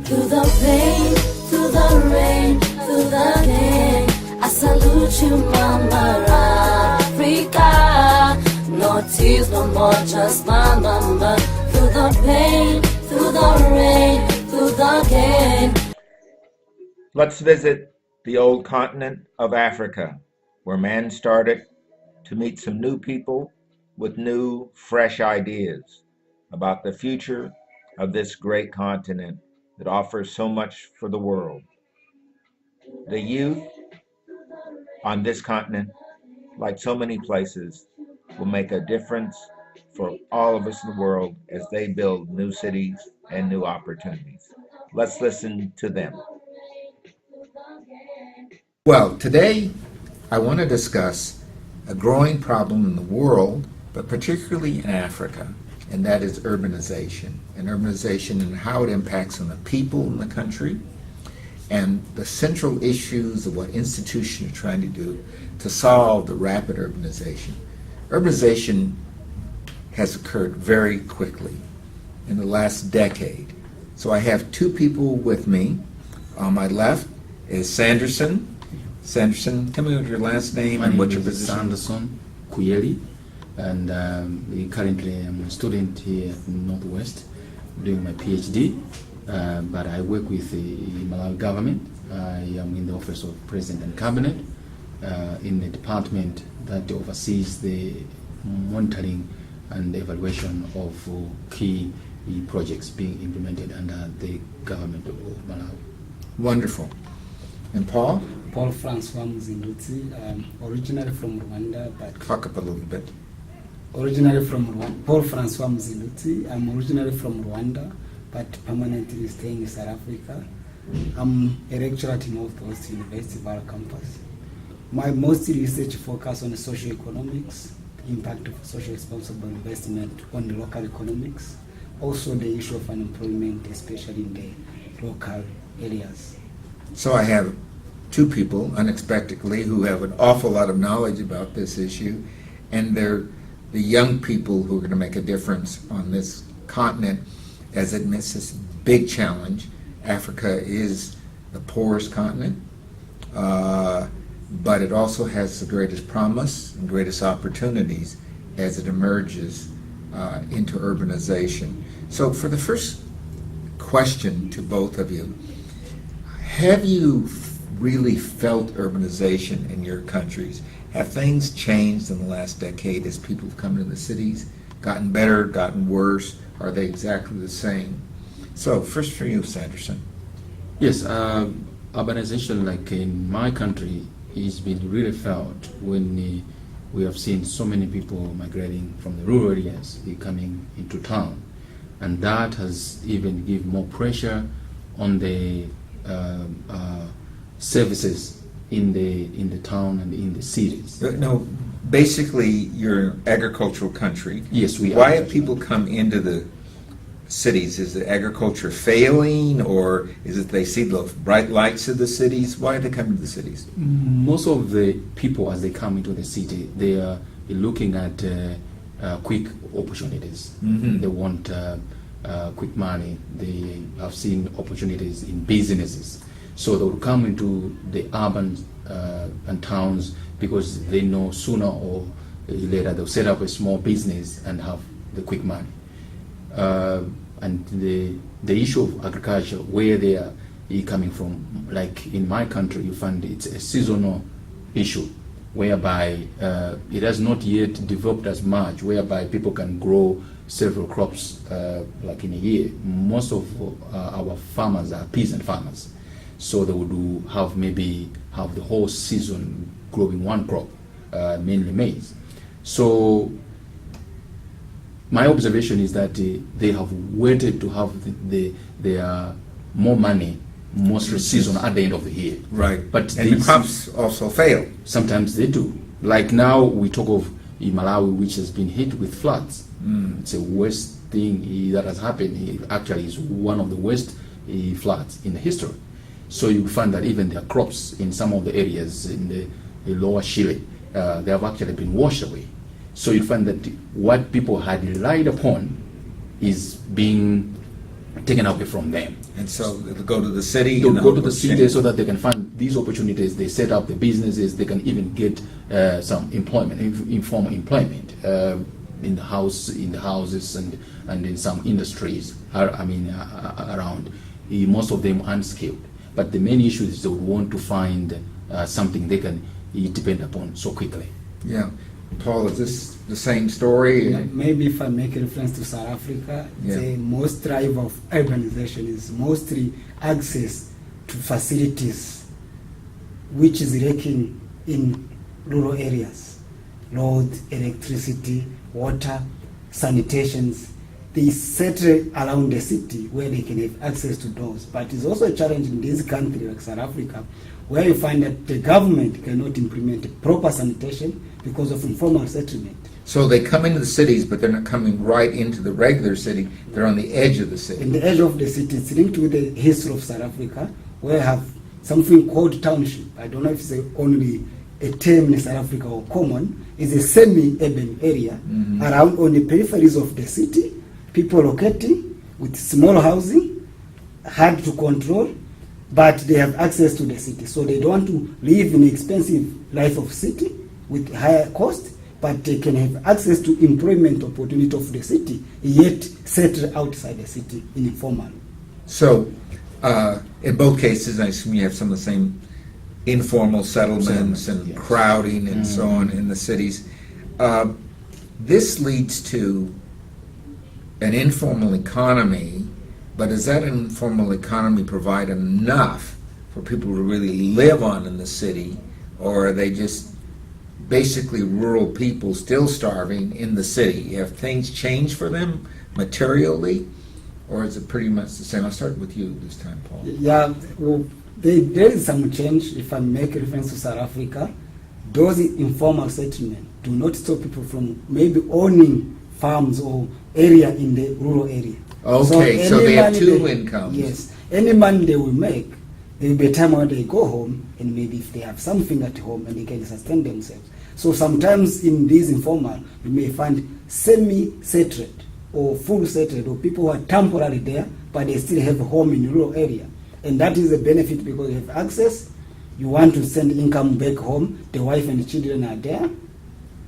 Through the pain, through the rain, through the gain, I salute you, Mama Africa. No tears, no more, just my mama. Through the pain, through the rain, through the gain. Let's visit the old continent of Africa, where man started to meet some new people with new, fresh ideas about the future of this great continent that offers so much for the world. The youth on this continent, like so many places, will make a difference for all of us in the world as they build new cities and new opportunities. Let's listen to them. Well, today I want to discuss a growing problem in the world, but particularly in Africa, and that is urbanization. And urbanization and how it impacts on the people in the country, and the central issues of what institutions are trying to do to solve the rapid urbanization. Urbanization has occurred very quickly in the last decade. So I have two people with me. On my left is Sanderson. Sanderson, tell me what your last name and what your position is. Sanderson Kuyeli, and currently I'm a student here in Northwest doing my PhD, but I work with the Malawi government. I am in the Office of President and Cabinet in the department that oversees the monitoring and evaluation of key projects being implemented under the government of Malawi. Wonderful. And Paul? Paul Francois Mzinduti, originally from Rwanda, but Talk up a little bit. originally from Rwanda. Paul Francois Mzinduti. I'm originally from Rwanda, but permanently staying in South Africa. I'm a lecturer at Northwest University Vara campus. My most research focus on socio-economics, impact of social responsible investment on the local economics, also the issue of unemployment, especially in the local areas. So I have two people, unexpectedly, who have an awful lot of knowledge about this issue, and they're the young people who are going to make a difference on this continent as it meets this big challenge. Africa is the poorest continent, but it also has the greatest promise and greatest opportunities as it emerges into urbanization. So for the first question to both of you, have you really felt urbanization in your countries? Have things changed in the last decade as people have come to the cities? Gotten better, gotten worse? Are they exactly the same? So first for you, Sanderson. Yes, urbanization, like in my country, has been really felt when we have seen so many people migrating from the rural areas coming into town, and that has even given more pressure on the services in the town and in the cities. No, basically you're an agricultural country. Yes, we are. Why have people come into the cities? Is the agriculture failing, or is it they see the bright lights of the cities? Why are they coming to the cities? Most of the people, as they come into the city, they are looking at quick opportunities. Mm-hmm. They want quick money. They have seen opportunities in businesses. So they will come into the urban and towns because they know sooner or later they'll set up a small business and have the quick money. And the issue of agriculture, where they are coming from, like in my country, you find it's a seasonal issue, whereby it has not yet developed as much, whereby people can grow several crops like in a year. Most of our farmers are peasant farmers, so they would have the whole season growing one crop, mainly maize. So my observation is that they have waited to have their more money, mostly season at the end of the year. Right. But and the crops also fail. Sometimes they do. Like now we talk of Malawi, which has been hit with floods. It's a worst thing that has happened. It actually is one of the worst floods in the history. So you find that even their crops in some of the areas in the lower Chile, they have actually been washed away. So you find that what people had relied upon is being taken away from them. And so they'll go to the city. They'll and go to the work city change. so that they can find these opportunities. They set up the businesses. They can even get some employment, informal employment in the houses, and in some industries. Around. Most of them unskilled. But the main issue is they would want to find something they can depend upon so quickly. Yeah. Paul, is this the same story? Maybe if I make a reference to South Africa, Yeah. the most drive of urbanization is mostly access to facilities which is lacking in rural areas. Road, electricity, water, sanitations. They settle around the city where they can have access to those. But it's also a challenge in this country like South Africa, where you find that the government cannot implement proper sanitation because of informal settlement. So they come into the cities, but they're not coming right into the regular city. They're on the edge of the In city. the edge of the city, it's linked with the history of South Africa, where I have something called township. I don't know if it's only a term in South Africa or common. It's a semi-urban area around on the peripheries of the city, people locating with small housing, hard to control, but they have access to the city. So they don't want to live in expensive life of city with higher cost, but they can have access to employment opportunity of the city, yet settle outside the city in informal. So in both cases, I assume you have some of the same informal settlements and yes. crowding and so on in the cities. This leads to an informal economy, but does that informal economy provide enough for people to really live on in the city, or are they just basically rural people still starving in the city? Have things changed for them materially, or is it pretty much the same? I'll start with you this time, Paul. Yeah, well, there is some change. If I make a reference to South Africa, those informal settlements do not stop people from maybe owning farms or area in the rural area. Okay, so any they have money two incomes. Yes, any money they will make, there will be a time when they go home, and maybe if they have something at home and they can sustain themselves. So sometimes in these informal, you may find semi-settled or full settled, or people who are temporarily there, but they still have a home in the rural area. And that is a benefit because you have access. You want to send income back home, the wife and the children are there.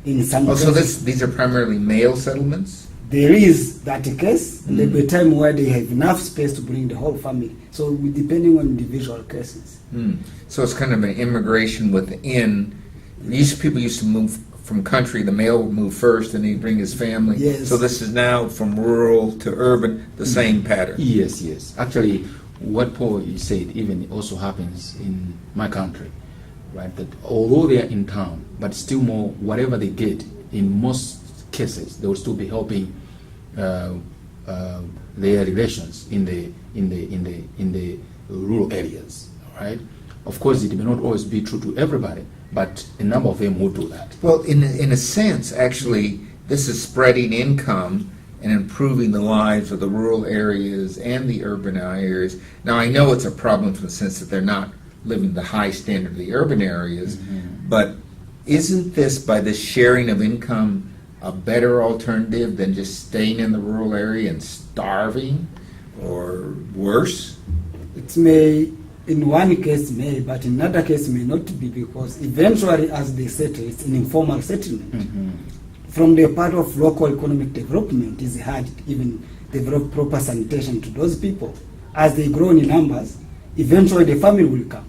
In some Oh, so cases, these are primarily male settlements? there is that case, and there will be a time where they have enough space to bring the whole family. So depending on individual cases. So it's kind of an immigration within. People used to move from country, the male would move first and he'd bring his family. Yes. So this is now from rural to urban, the same pattern. Yes. Actually, what Paul said even also happens in my country, right? That although they are in town, but still more, whatever they get, in most cases, they will still be helping their relations in the rural areas, right? Of course, it may not always be true to everybody, but a number of them will do that. Well, in a sense, actually, this is spreading income and improving the lives of the rural areas and the urban areas. Now, I know it's a problem from the sense that they're not living the high standard of the urban areas, but isn't this, by this sharing of income, a better alternative than just staying in the rural area and starving, or worse? It may, in one case may, but in another case may not be, because eventually as they settle, it's an informal settlement. From the part of local economic development, it's hard to even develop proper sanitation to those people. As they grow in numbers, eventually the family will come.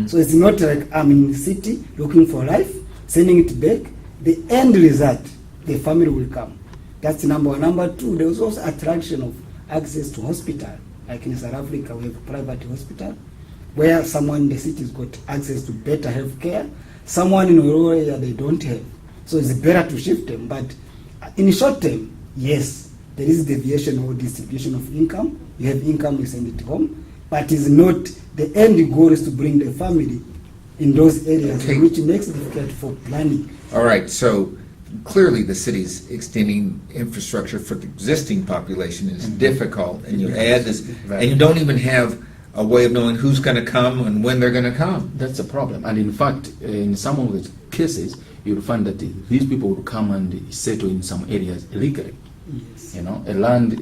So it's not like I'm in the city looking for life, sending it back. The end result, the family will come. That's number one. Number two, there was also attraction of access to hospital. Like in South Africa, we have a private hospital where someone in the city has got access to better health care. Someone in a rural area, they don't have. So it's better to shift them. But in the short term, yes, there is deviation or distribution of income. You have income, you send it home. But it's not, the end goal is to bring the family in those areas, Okay. which makes it difficult for planning. All right, so clearly the city's extending infrastructure for the existing population is difficult, and you add this, and you don't even have a way of knowing who's going to come and when they're going to come. That's a problem. And in fact, in some of the cases, you'll find that these people will come and settle in some areas illegally. Yes. You know, a land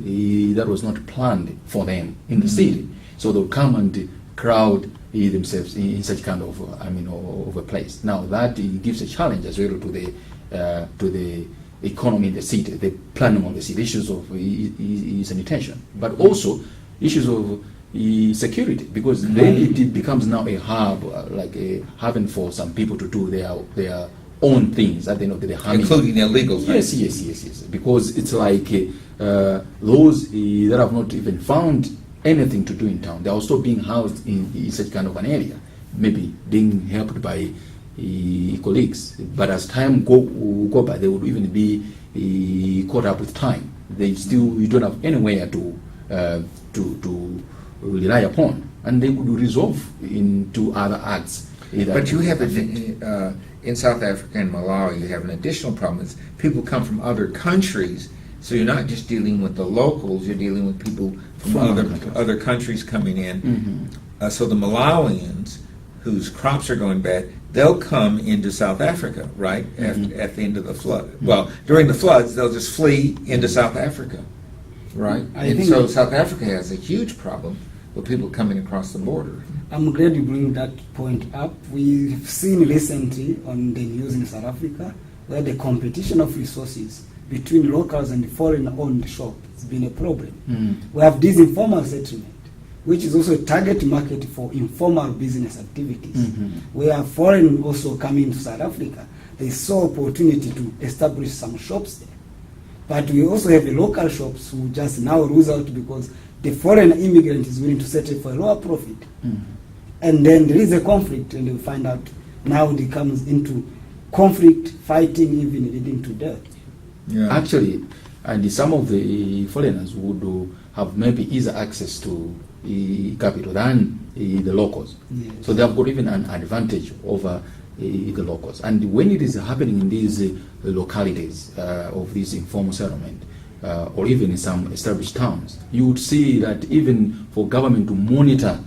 that was not planned for them in the city. So they'll come and crowd themselves in such kind of, of a place. Now that gives a challenge as well to the economy in the city, the planning of the city, issues of sanitation, but also issues of security, because then it becomes now a hub, like a haven for some people to do their own things at the end of the day, including illegal things. Yes. Because it's like those that have not even found anything to do in town, they're also being housed in such kind of an area, maybe being helped by colleagues. But as time go by, they would even be caught up with time. You don't have anywhere to rely upon, and they would resolve into other acts. But you have in South Africa and Malawi, you have an additional problem. Is people come from other countries, so you're not just dealing with the locals, you're dealing with people from other countries coming in. So the Malawians, whose crops are going bad, they'll come into South Africa, right, at the end of the flood. Well, during the floods, they'll just flee into South Africa, right? And so South Africa has a huge problem with people coming across the border. I'm glad you bring that point up. We've seen recently on the news in South Africa where the competition of resources between locals and foreign-owned shops has been a problem. We have this informal settlement, which is also a target market for informal business activities, where foreign also coming to South Africa, they saw opportunity to establish some shops there. But we also have the local shops who just now lose out because the foreign immigrant is willing to settle for a lower profit. And then there is a conflict, and you find out now it comes into conflict, fighting, even leading to death. Yeah. Actually, and some of the foreigners would have maybe easier access to capital than the locals. Yes. So they have got even an advantage over the locals. And when it is happening in these localities of this informal settlement, or even in some established towns, you would see that even for government to monitor,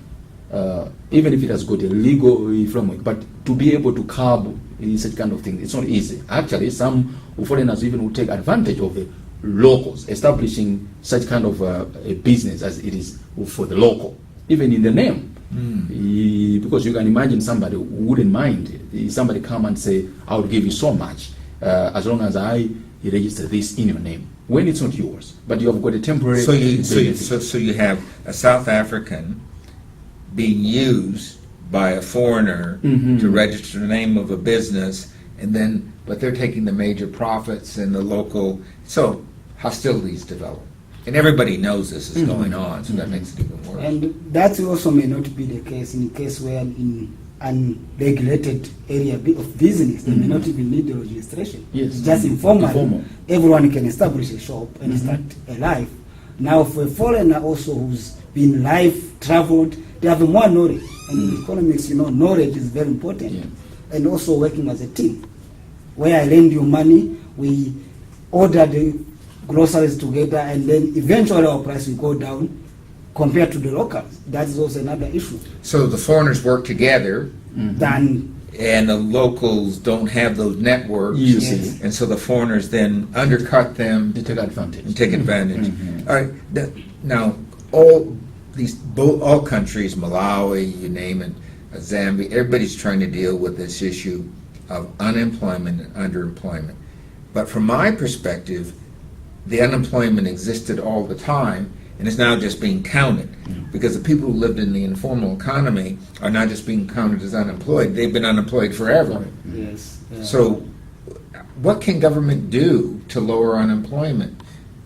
even if it has got a legal framework, but to be able to curb such kind of thing, it's not easy. Actually, some foreigners even will take advantage of the locals, establishing such kind of a business as it is for the local, even in the name. Because you can imagine somebody who wouldn't mind, somebody come and say, I will give you so much as long as I register this in your name, when it's not yours, but you have got a temporary. So you have a South African being used by a foreigner to register the name of a business, but they're taking the major profits and the local. So hostilities develop, and everybody knows this is going on. So that makes it even worse. And that also may not be the case in case where in unregulated area of business, they may not even need the registration. Yes. It's just informal. Everyone can establish a shop and start a life. Now, for a foreigner also who's been life traveled, they have more knowledge. And in economics, knowledge is very important. Yeah. And also working as a team. Where I lend you money, we order the groceries together, and then eventually our price will go down compared to the locals. That is also another issue. So the foreigners work together, Then and the locals don't have those networks, Yes. and so the foreigners then undercut them They take advantage. and take advantage. All right. Now, all countries, Malawi, you name it, Zambia, everybody's trying to deal with this issue of unemployment and underemployment. But from my perspective, the unemployment existed all the time, and it's now just being counted. Because the people who lived in the informal economy are not just being counted as unemployed, they've been unemployed forever. yes. So what can government do to lower unemployment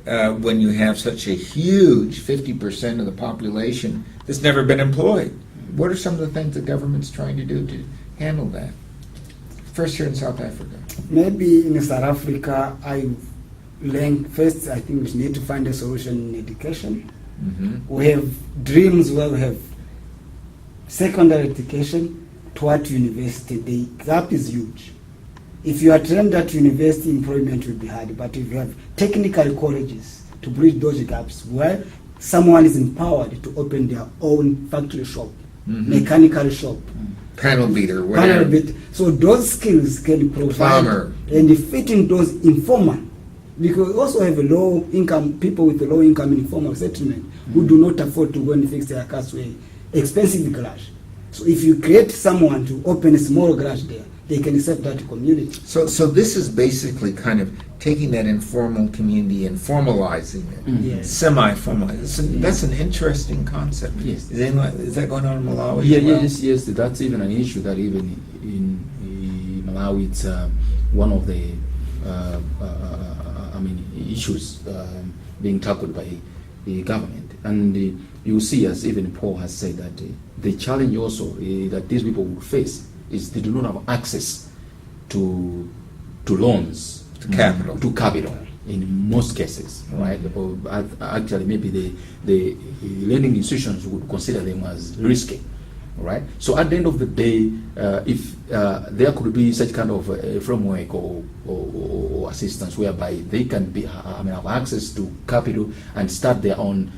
when you have such a huge 50% of the population that's never been employed? What are some of the things the government's trying to do to handle that? First here in South Africa. Maybe in South Africa, first I think we need to find a solution in education. We have dreams where we have secondary education toward university. The gap is huge. If you are trained at university, employment will be hard. But if you have technical colleges to bridge those gaps, where someone is empowered to open their own factory shop, mechanical shop, Panel beater, whatever. so those skills can provide Plumber. and fit in those informal Because we also have a low income, people with a low income in informal settlement who do not afford to go and fix their cars with expensive garage. So if you create someone to open a small garage there, they can serve that community. So this is basically kind of taking that informal community and formalizing it, Yes. semi-formalizing. That's an interesting concept. Yes. Is that going on in Malawi? Yeah, as well? yes. That's even an issue that even in Malawi, it's one of the issues being tackled by the government. And you see, as even Paul has said, that the challenge also that these people will face is they do not have access to loans, to capital in most cases, right? Or actually, maybe the lending institutions would consider them as risky, right? So at the end of the day, if there could be such kind of a framework or assistance whereby they can have access to capital and start their own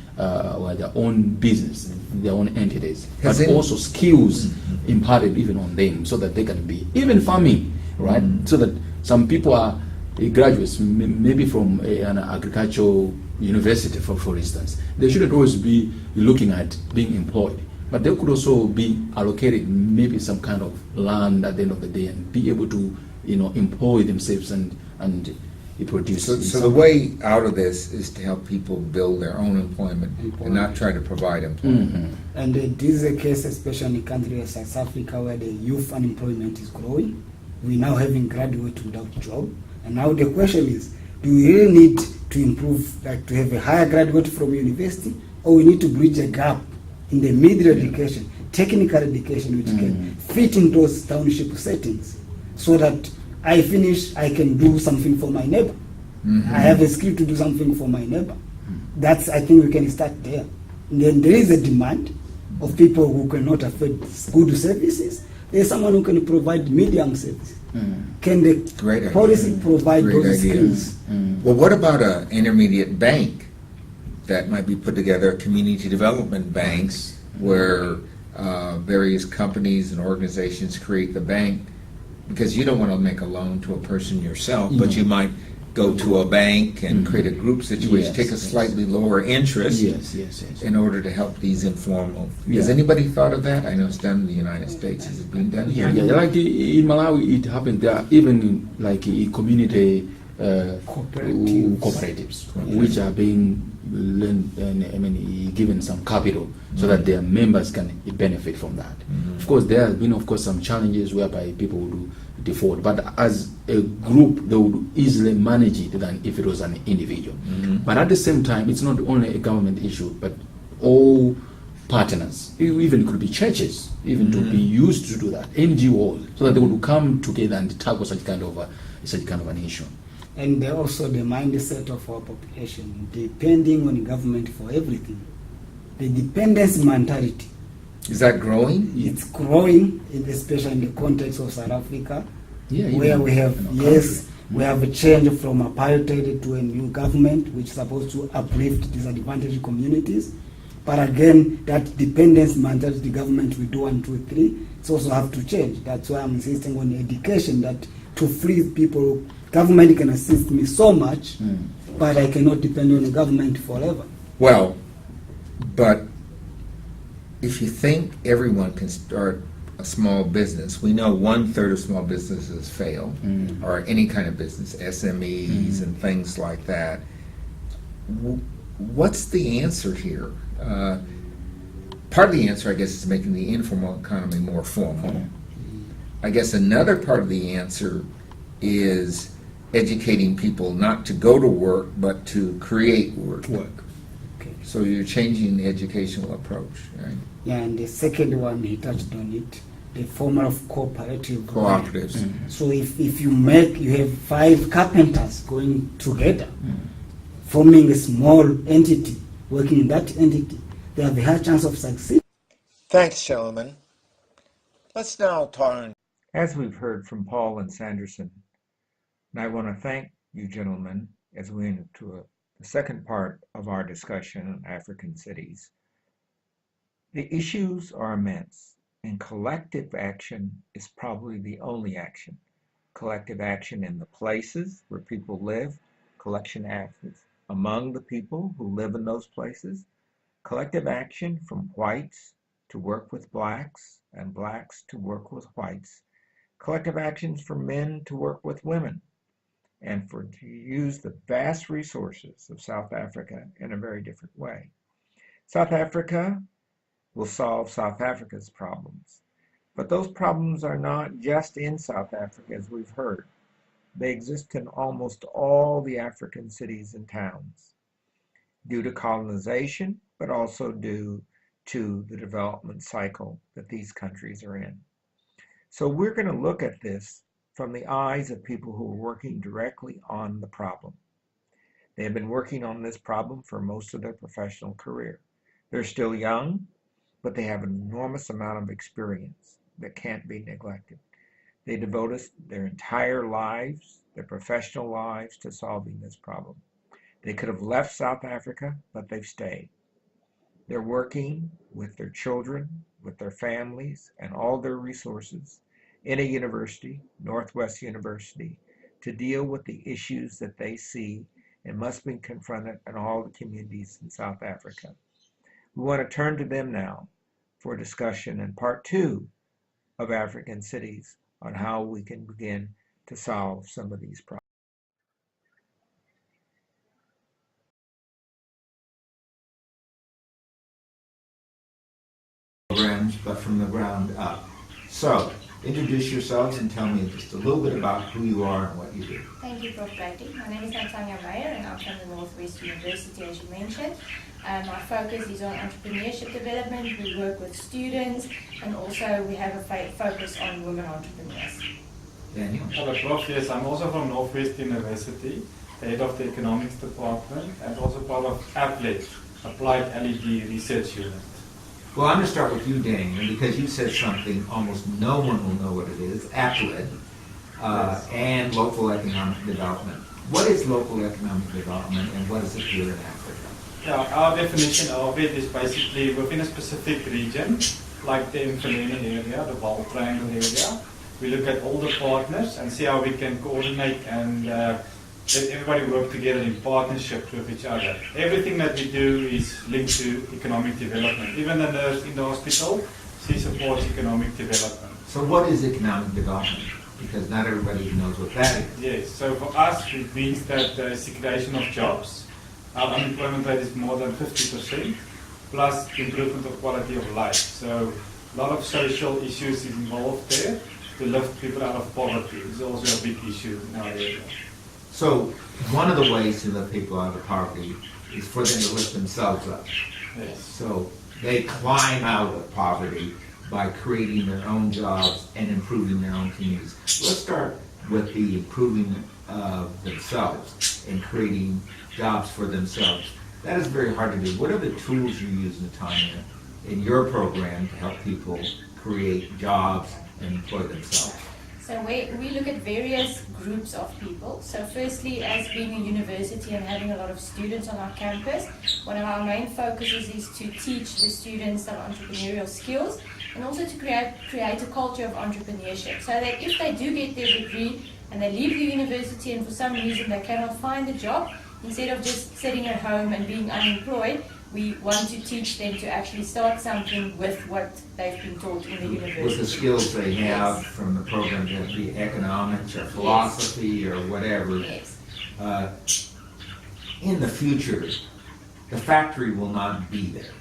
business, their own entities, but also skills imparted even on them, so that they can be even farming, right? So that some people are graduates, maybe from an agricultural university, for instance, they shouldn't always be looking at being employed, but they could also be allocated maybe some kind of land at the end of the day and be able to, employ themselves and produce. So the way out of this is to help people build their own employment and not try to provide employment. And this is a case, especially in countries like South Africa, where the youth unemployment is growing. We now having graduates without job. And now the question is, do we really need to improve, like to have a higher graduate from university, or we need to bridge a gap in the middle education, technical education, which can fit in those township settings, so that I finish, I can do something for my neighbor. I have a skill to do something for my neighbor. I think we can start there. And then there is a demand of people who cannot afford good services. There's someone who can provide medium service. Can the policy provide those skills? Well, what about an intermediate bank that might be put together, community development banks, where various companies and organizations create the bank? Because you don't want to make a loan to a person yourself, but you might go to a bank and create a group situation, take a slightly lower interest in order to help these informal. Has anybody thought of that? I know it's done in the United States. Is it being done here? Yeah, like in Malawi, it happened. There are even like community cooperatives, which are being given some capital so that their members can benefit from that. Of course, there have been, some challenges whereby people would default, but as a group, they would easily manage it than if it was an individual. But at the same time, it's not only a government issue, but all partners, even could be churches, even to be used to do that, NGOs, so that they would come together and tackle such kind of an issue. And also the mindset of our population, depending on the government for everything. The dependence mentality. Is that growing? It's growing, especially in the context of South Africa, where we have, we have a change from apartheid to a new government, which is supposed to uplift disadvantaged communities. But again, that dependence mentality, the government will do 1, 2, 3, it's also have to change. That's why I'm insisting on education, that to free people. Government can assist me so much, but I cannot depend on the government forever. Well, but if you think everyone can start a small business, we know 1/3 of small businesses fail, or any kind of business, SMEs and things like that. What's the answer here? Part of the answer, I guess, is making the informal economy more formal. I guess another part of the answer is educating people not to go to work, but to create work. Okay. So you're changing the educational approach, right? Yeah, and the second one, he touched on it, the form of Cooperatives. So if you have 5 carpenters going together, forming a small entity, working in that entity, they have a high chance of succeeding. Thanks, gentlemen. Let's now turn. As we've heard from Paul and Sanderson, and I want to thank you, gentlemen, as we enter to the second part of our discussion on African cities. The issues are immense, and collective action is probably the only action. Collective action in the places where people live, collection actions among the people who live in those places, collective action from whites to work with blacks and blacks to work with whites, collective actions for men to work with women, and to use the vast resources of South Africa in a very different way. South Africa will solve South Africa's problems. But those problems are not just in South Africa, as we've heard. They exist in almost all the African cities and towns due to colonization, but also due to the development cycle that these countries are in. So we're going to look at this from the eyes of people who are working directly on the problem. They have been working on this problem for most of their professional career. They're still young, but they have an enormous amount of experience that can't be neglected. They devoted their entire lives, their professional lives, to solving this problem. They could have left South Africa, but they've stayed. They're working with their children, with their families, and all their resources in a university, Northwest University, to deal with the issues that they see and must be confronted in all the communities in South Africa. We want to turn to them now for discussion in part 2 of African cities on how we can begin to solve some of these problems. Programs, but from the ground up. So, introduce yourselves and tell me just a little bit about who you are and what you do. Thank you, Prof. Brady. My name is Tanya Meyer and I'm from the Northwest University, as you mentioned. Our focus is on entrepreneurship development. We work with students and also we have a focus on women entrepreneurs. Daniel? Hello, Prof. Yes, I'm also from Northwest University, head of the economics department and also part of APLET, Applied LED Research Unit. Well, I'm going to start with you, Daniel, because you said something almost no one will know what it is, APLED, and local economic development. What is local economic development and what is it here in Africa? Yeah, our definition of it is basically within a specific region, like the Informal area, the Vaal Triangle area. We look at all the partners and see how we can coordinate and let everybody work together in partnership with each other. Everything that we do is linked to economic development. Even the nurse in the hospital, she supports economic development. So what is economic development? Because not everybody knows what that is. Yes, so for us it means that there is the creation of jobs. Our unemployment rate is more than 50%, plus improvement of quality of life. So a lot of social issues is involved there to lift people out of poverty. It's also a big issue in our area. So one of the ways to lift people out of poverty is for them to lift themselves up. Yes. So they climb out of poverty by creating their own jobs and improving their own communities. Let's start with the improving of themselves and creating jobs for themselves. That is very hard to do. What are the tools you use, Natanya, in your program to help people create jobs and employ themselves? So we look at various groups of people. So firstly, as being a university and having a lot of students on our campus, one of our main focuses is to teach the students some entrepreneurial skills and also to create a culture of entrepreneurship so that if they do get their degree and they leave the university and for some reason they cannot find a job, instead of just sitting at home and being unemployed, we want to teach them to actually start something with what they've been taught in the university. With the skills they have Yes. from the program, to be economics or philosophy or whatever. Yes. In the future, the factory will not be there.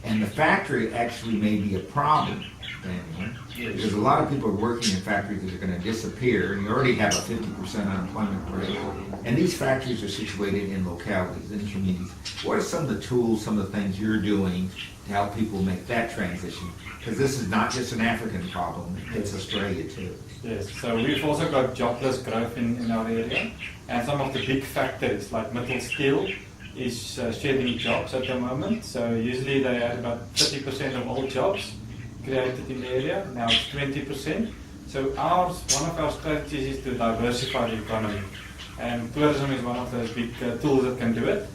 And the factory actually may be a problem, Daniel, because a lot of people are working in factories that are going to disappear, and you already have a 50% unemployment rate. And these factories are situated in localities, in communities. What are some of the tools, some of the things you're doing to help people make that transition? Because this is not just an African problem, it's Australia too. Yes, so we've also got jobless growth in our area, and some of the big factories like Metal Steel is shedding jobs at the moment. So usually they had about 30% of all jobs created in the area, now it's 20%. So one of our strategies is to diversify the economy. And tourism is one of those big tools that can do it.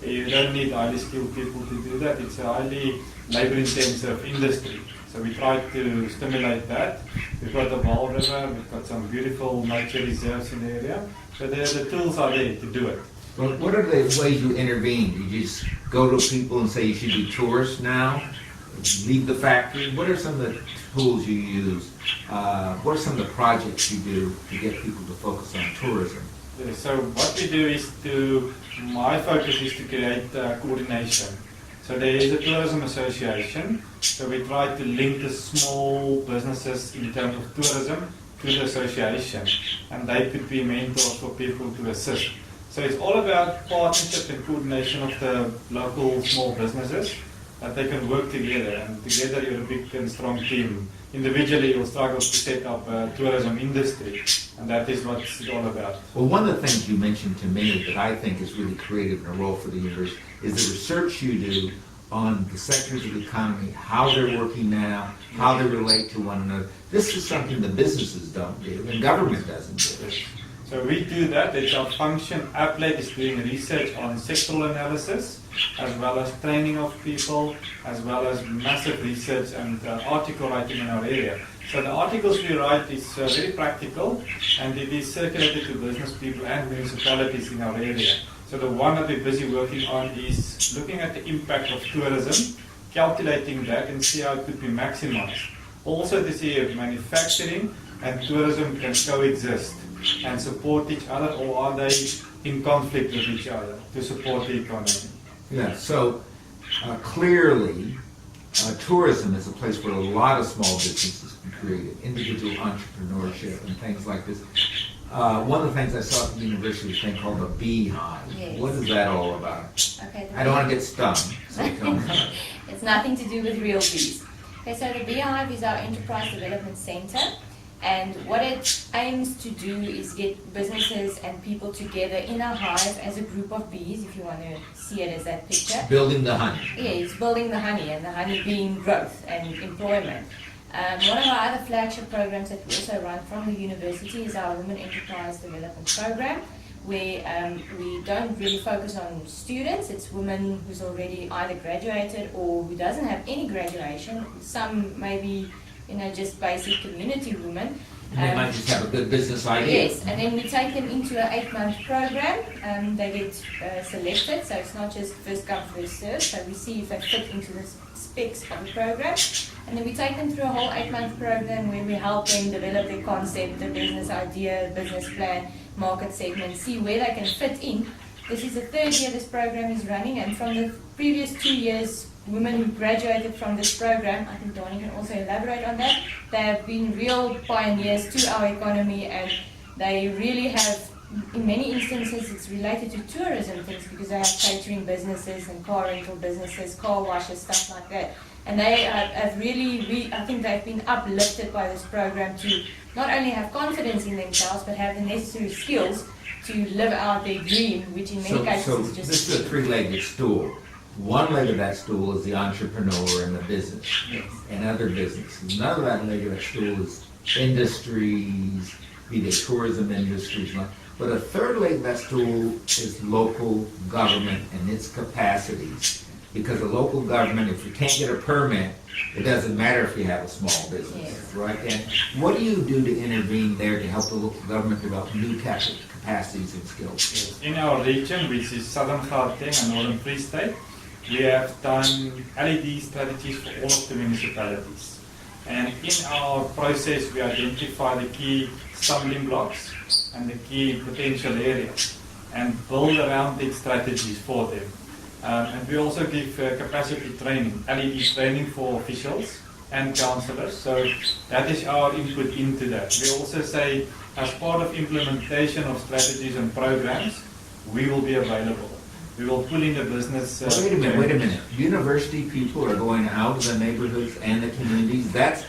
You don't need highly skilled people to do that. It's a highly labor-intensive industry. So we try to stimulate that. We've got the Vaal River, we've got some beautiful nature reserves in the area. So the tools are there to do it. Well, what are the ways you intervene? You just go to people and say you should be tourists now? Leave the factory? What are some of the tools you use? What are some of the projects you do to get people to focus on tourism? So what we do is my focus is to create coordination. So there is a tourism association, so we try to link the small businesses in terms of tourism to the association, and they could be mentors for people to assist. So it's all about partnership and coordination of the local small businesses, that they can work together, and together you're a big and strong team. Individually you'll struggle to set up a tourism industry, and that is what it's all about. Well, one of the things you mentioned to me that I think is really creative and a role for the university is the research you do on the sectors of the economy, how they're working now, how they relate to one another. This is something the businesses don't do and government doesn't do. So we do that. It's our function. Applet is doing research on sectoral analysis, as well as training of people, as well as massive research and article writing in our area. So the articles we write is very practical, and it is circulated to business people and municipalities in our area. So the one that we're busy working on is looking at the impact of tourism, calculating that and see how it could be maximized. Also to see if manufacturing and tourism can coexist and support each other, or are they in conflict with each other to support the economy. Yeah, so clearly tourism is a place where a lot of small businesses can create individual entrepreneurship and things like this. One of the things I saw at the university was a thing called a beehive. Yes. What is that all about? Okay, I don't want to get stung, so tell me. It's nothing to do with real bees. Okay, so the Beehive is our enterprise development center, and what it aims to do is get businesses and people together in a hive as a group of bees, if you want to see it as that picture. Building the honey. Yeah, it's building the honey, and the honey being growth and employment. One of our other flagship programs that we also run from the university is our Women Enterprise Development Program, where we don't really focus on students. It's women who's already either graduated or who doesn't have any graduation. Some maybe, just basic community women. And they might just have a good business idea. Yes, and then we take them into an 8-month program. They get selected, so it's not just first come, first serve. So we see if they fit into the specs of the program. And then we take them through a whole 8-month program where we help them develop their concept, the business idea, business plan, market segment, see where they can fit in. This is the 3rd year this program is running, and from the previous 2 years, women who graduated from this program, I think Donnie can also elaborate on that, they have been real pioneers to our economy, and they really have, in many instances, it's related to tourism things, because they have catering businesses and car rental businesses, car washes, stuff like that. And they have really, I think they've been uplifted by this program to not only have confidence in themselves, but have the necessary skills to live out their dream, which in many cases So is just... this is a 3-legged stool. One leg of that stool is the entrepreneur and the business, Yes. and other businesses. Another leg of that stool is industries, be they tourism industries. But a 3rd leg of that stool is local government and its capacities. Because a local government, if you can't get a permit, it doesn't matter if you have a small business, Yes. right? And what do you do to intervene there to help the local government develop new capacities and skills? In our region, which is Southern Gauteng and Northern Free State, we have done LED strategies for all of the municipalities. And in our process, we identify the key stumbling blocks and the key potential areas and build around these strategies for them. And we also give capacity training, LED training for officials and councillors. So that is our input into that. We also say, as part of implementation of strategies and programs, we will be available. We will pull in the business. Wait a minute. University people are going out to the neighborhoods and the communities. That's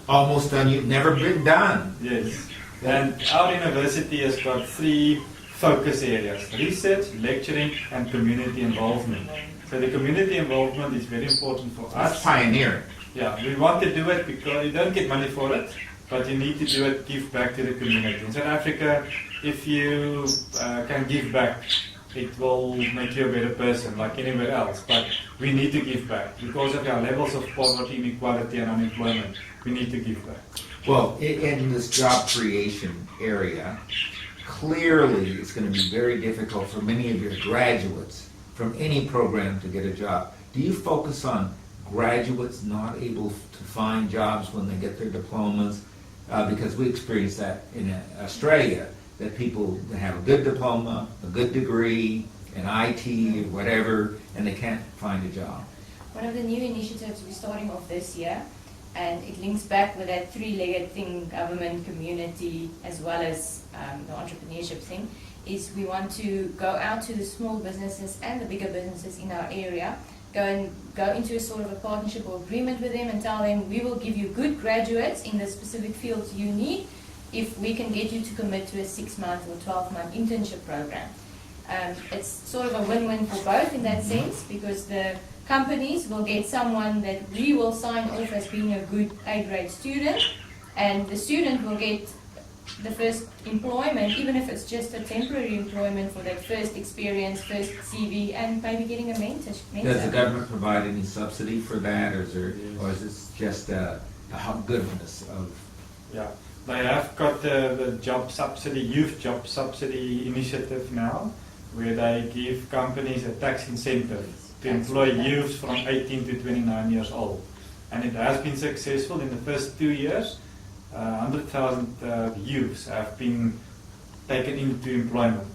almost done. You've never been done. Yes. And our university has got 3 focus areas: research, lecturing, and community involvement. So the community involvement is very important for That's us. pioneering. Yeah, we want to do it because you don't get money for it, but you need to do it, give back to the community. In South Africa, if you can give back, it will make you a better person like anywhere else. But we need to give back because of our levels of poverty, inequality, and unemployment. We need to give back. Well, in this job creation area, clearly it's going to be very difficult for many of your graduates from any program to get a job. Do you focus on graduates not able to find jobs when they get their diplomas? Because we experience that in Australia, that people have a good diploma, a good degree, in IT or whatever, and they can't find a job. One of the new initiatives we're starting off this year, and it links back with that three-legged thing, government, community, as well as the entrepreneurship thing, is we want to go out to the small businesses and the bigger businesses in our area, go into a sort of a partnership or agreement with them and tell them we will give you good graduates in the specific fields you need if we can get you to commit to a 6-month or 12-month internship program. It's sort of a win-win for both in that sense, because the companies will get someone that we will sign off as being a good A-grade student, and the student will get the first employment, even if it's just a temporary employment for that first experience, first CV, and maybe getting a mentor. Does the government provide any subsidy for that, or is this just a goodness of? Yeah, they have got the job subsidy, youth job subsidy initiative now, where they give companies a tax incentive to employ youths from 18 to 29 years old. And it has been successful. In the first 2 years, 100,000 youths have been taken into employment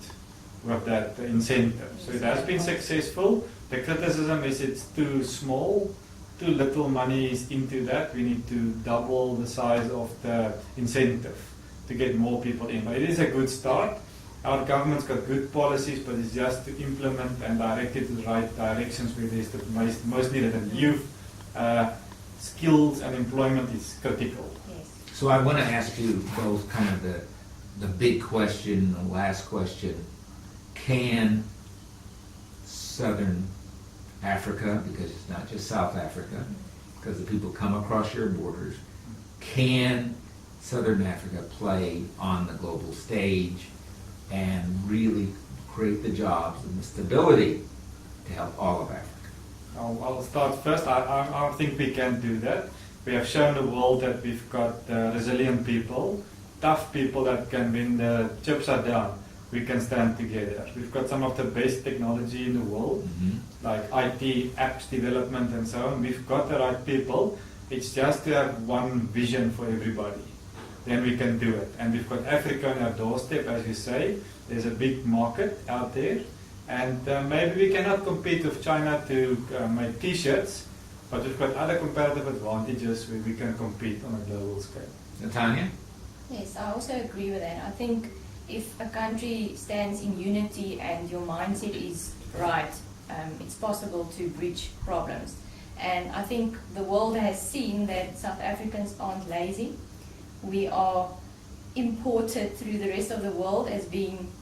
with that incentive. So it has been successful. The criticism is it's too small, too little money is into that. We need to double the size of the incentive to get more people in. But it is a good start. Our government's got good policies, but it's just to implement and direct it to the right directions where there's the most needed. And youth skills and employment is critical. Yes. So I want to ask you both kind of the big question, the last question. Can Southern Africa, because it's not just South Africa, because the people come across your borders, can Southern Africa play on the global stage and really create the jobs and the stability to help all of Africa? I'll start first. I think we can do that. We have shown the world that we've got resilient people, tough people that can, when the chips are down, we can stand together. We've got some of the best technology in the world, like IT, apps development and so on. We've got the right people. It's just to have one vision for everybody. Then we can do it. And we've got Africa on our doorstep, as you say. There's a big market out there. And maybe we cannot compete with China to make t-shirts, but we've got other comparative advantages where we can compete on a global scale. Natanya? Yes, I also agree with that. I think if a country stands in unity and your mindset is right, it's possible to bridge problems. And I think the world has seen that South Africans aren't lazy. We are imported through the rest of the world as being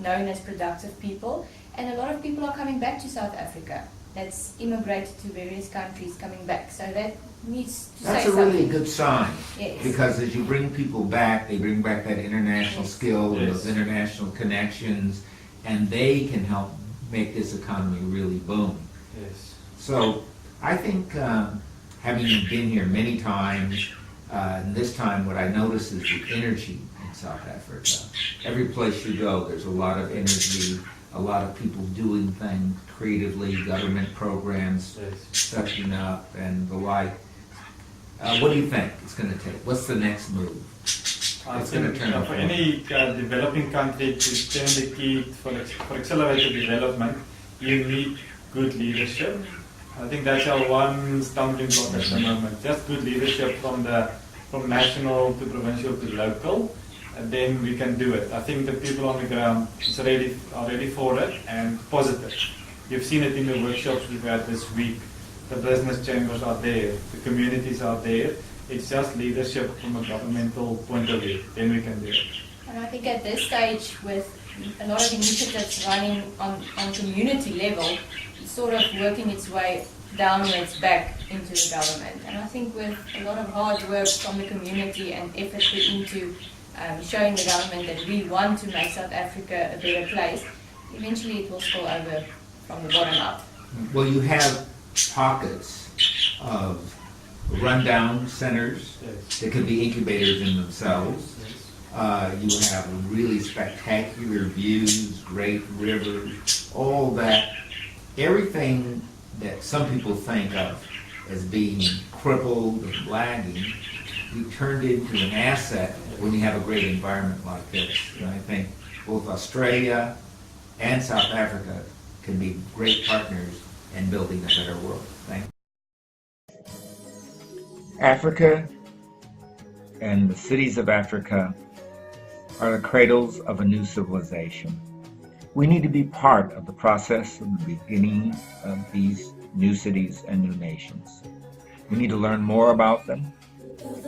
known as productive people, and a lot of people are coming back to South Africa. That's immigrated to various countries coming back. So that needs to That's say a really something. good sign. Yes. Because as you bring people back, they bring back that international Yes. skill and Yes. those international connections, and they can help make this economy really boom. Yes. So I think having been here many times, and this time what I notice is the energy in South Africa. Every place you go, there's a lot of energy, a lot of people doing things creatively, government programs, Yes. stepping up and the like. What do you think it's going to take? What's the next move? I It's gonna think turn for out. any developing country to turn the key for accelerated development, you need good leadership. I think that's our one stumbling block at the moment. Just good leadership from national to provincial to local, and then we can do it. I think the people on the ground are ready for it and positive. You've seen it in the workshops we've had this week. The business chambers are there, the communities are there. It's just leadership from a governmental point of view. Then we can do it. And I think at this stage, with a lot of initiatives running on community level, it's sort of working its way downwards back into the government. And I think with a lot of hard work from the community and effort put into showing the government that we want to make South Africa a better place, eventually it will spill over from the bottom up. Well, you have pockets of rundown centers Yes. that could be incubators in themselves. Yes. You have really spectacular views, great rivers, all that. Everything that some people think of as being crippled and lagging, we turned into an asset when you have a great environment like this. And I think both Australia and South Africa can be great partners in building a better world. Thank you. Africa and the cities of Africa are the cradles of a new civilization. We need to be part of the process of the beginning of these new cities and new nations. We need to learn more about them,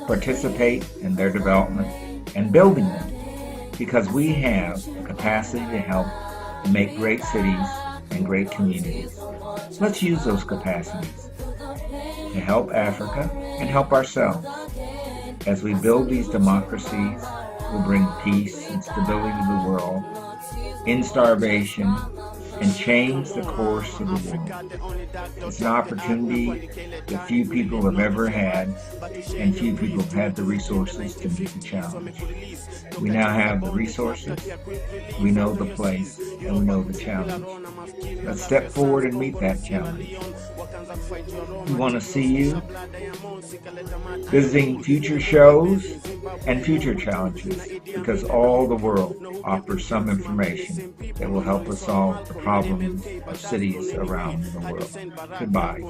participate in their development and building them, because we have the capacity to help make great cities and great communities. Let's use those capacities to help Africa and help ourselves. As we build these democracies, we'll bring peace and stability to the world, end starvation, and change the course of the world. It's an opportunity that few people have ever had, and few people have had the resources to meet the challenge. We now have the resources, we know the place, and we know the challenge. Let's step forward and meet that challenge. We want to see you visiting future shows and future challenges, because all the world offers some information that will help us solve the problems of cities around the world. Goodbye.